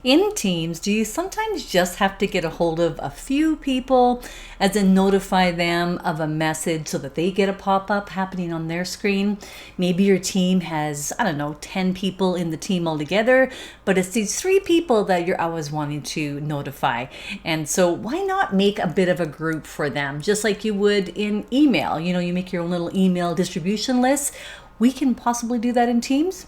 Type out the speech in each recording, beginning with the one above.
In Teams, do you sometimes just have to get a hold of a few people, as in notify them of a message so that they get a pop-up happening on their screen? Maybe your team has, I don't know, 10 people in the team altogether, but it's these 3 people that you're always wanting to notify. And so why not make a bit of a group for them, just like you would in email? You know, you make your own little email distribution list. We can possibly do that in Teams.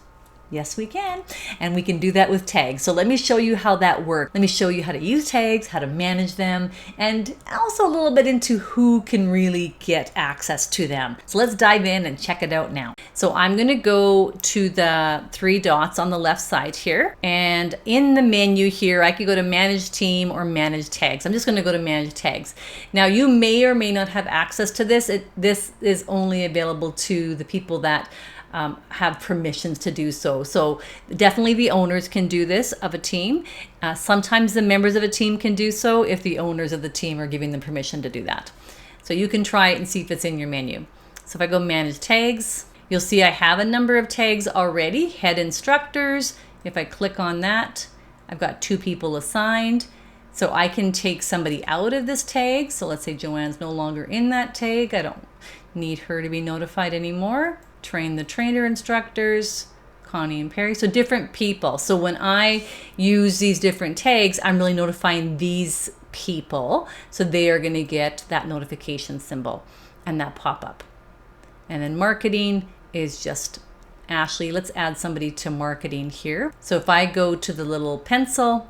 Yes, we can. And we can do that with tags. So let me show you how that works. Let me show you how to use tags, how to manage them, and also a little bit into who can really get access to them. So let's dive in and check it out now. So I'm going to go to the 3 dots on the left side here. And in the menu here, I could go to Manage Team or Manage Tags. I'm just going to go to Manage Tags. Now, you may or may not have access to this. This is only available to the people that have permissions to do so. So definitely the owners can do this of a team. Sometimes the members of a team can do so if the owners of the team are giving them permission to do that. So you can try it and see if it's in your menu. So if I go Manage Tags, you'll see I have a number of tags already. Head Instructors. If I click on that, I've got 2 people assigned. So I can take somebody out of this tag. So let's say Joanne's no longer in that tag. I don't need her to be notified anymore. Train the Trainer Instructors, Connie and Perry, so different people. So when I use these different tags, I'm really notifying these people, so they are going to get that notification symbol and that pop-up. And then marketing is just Ashley. Let's add somebody to marketing here. So if I go to the little pencil,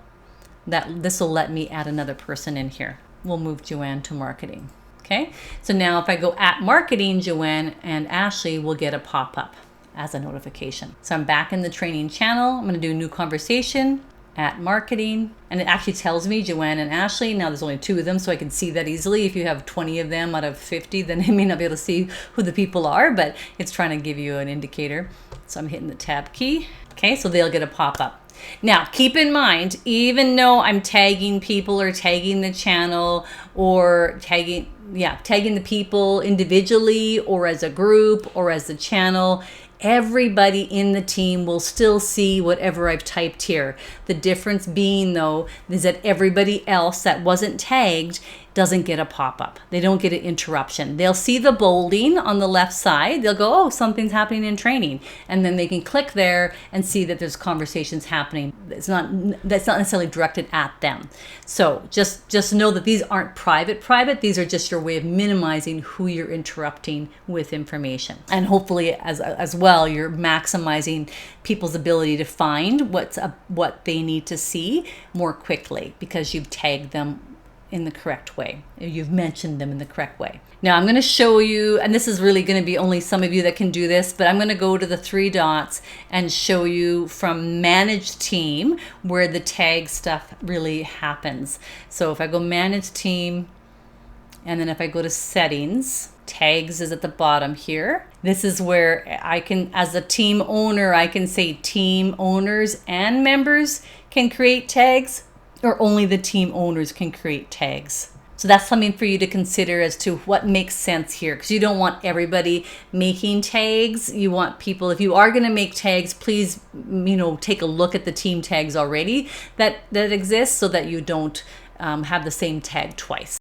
this will let me add another person in here. We'll move Joanne to marketing. Okay, so now if I go at marketing, Joanne and Ashley will get a pop-up as a notification. So I'm back in the training channel. I'm going to do new conversation at marketing, and it actually tells me Joanne and Ashley. Now there's only 2 of them, so I can see that easily. If you have 20 of them out of 50, then you may not be able to see who the people are, but it's trying to give you an indicator. So I'm hitting the tab key. Okay, so they'll get a pop-up. Now, keep in mind, even though I'm tagging people or tagging the channel or tagging the people individually or as a group or as a channel, everybody in the team will still see whatever I've typed here. The difference being, though, is that everybody else that wasn't tagged doesn't get a pop-up. They don't get an interruption. They'll see the bolding on the left side. They'll go, oh, something's happening in training. And then they can click there and see that there's conversations happening. That's not necessarily directed at them. So just know that these aren't private. These are just your way of minimizing who you're interrupting with information. And hopefully as well, you're maximizing people's ability to find what they need to see more quickly because you've tagged them in the correct way. You've mentioned them in the correct way. Now I'm going to show you, and this is really going to be only some of you that can do this, but I'm going to go to the 3 dots and show you from Manage Team where the tag stuff really happens. So if I go Manage Team, and then if I go to Settings, Tags is at the bottom here. This is where I can, as a team owner, I can say team owners and members can create tags, or only the team owners can create tags. So that's something for you to consider as to what makes sense here, because you don't want everybody making tags. You want people, if you are going to make tags, please, take a look at the team tags already that exist so that you don't have the same tag twice.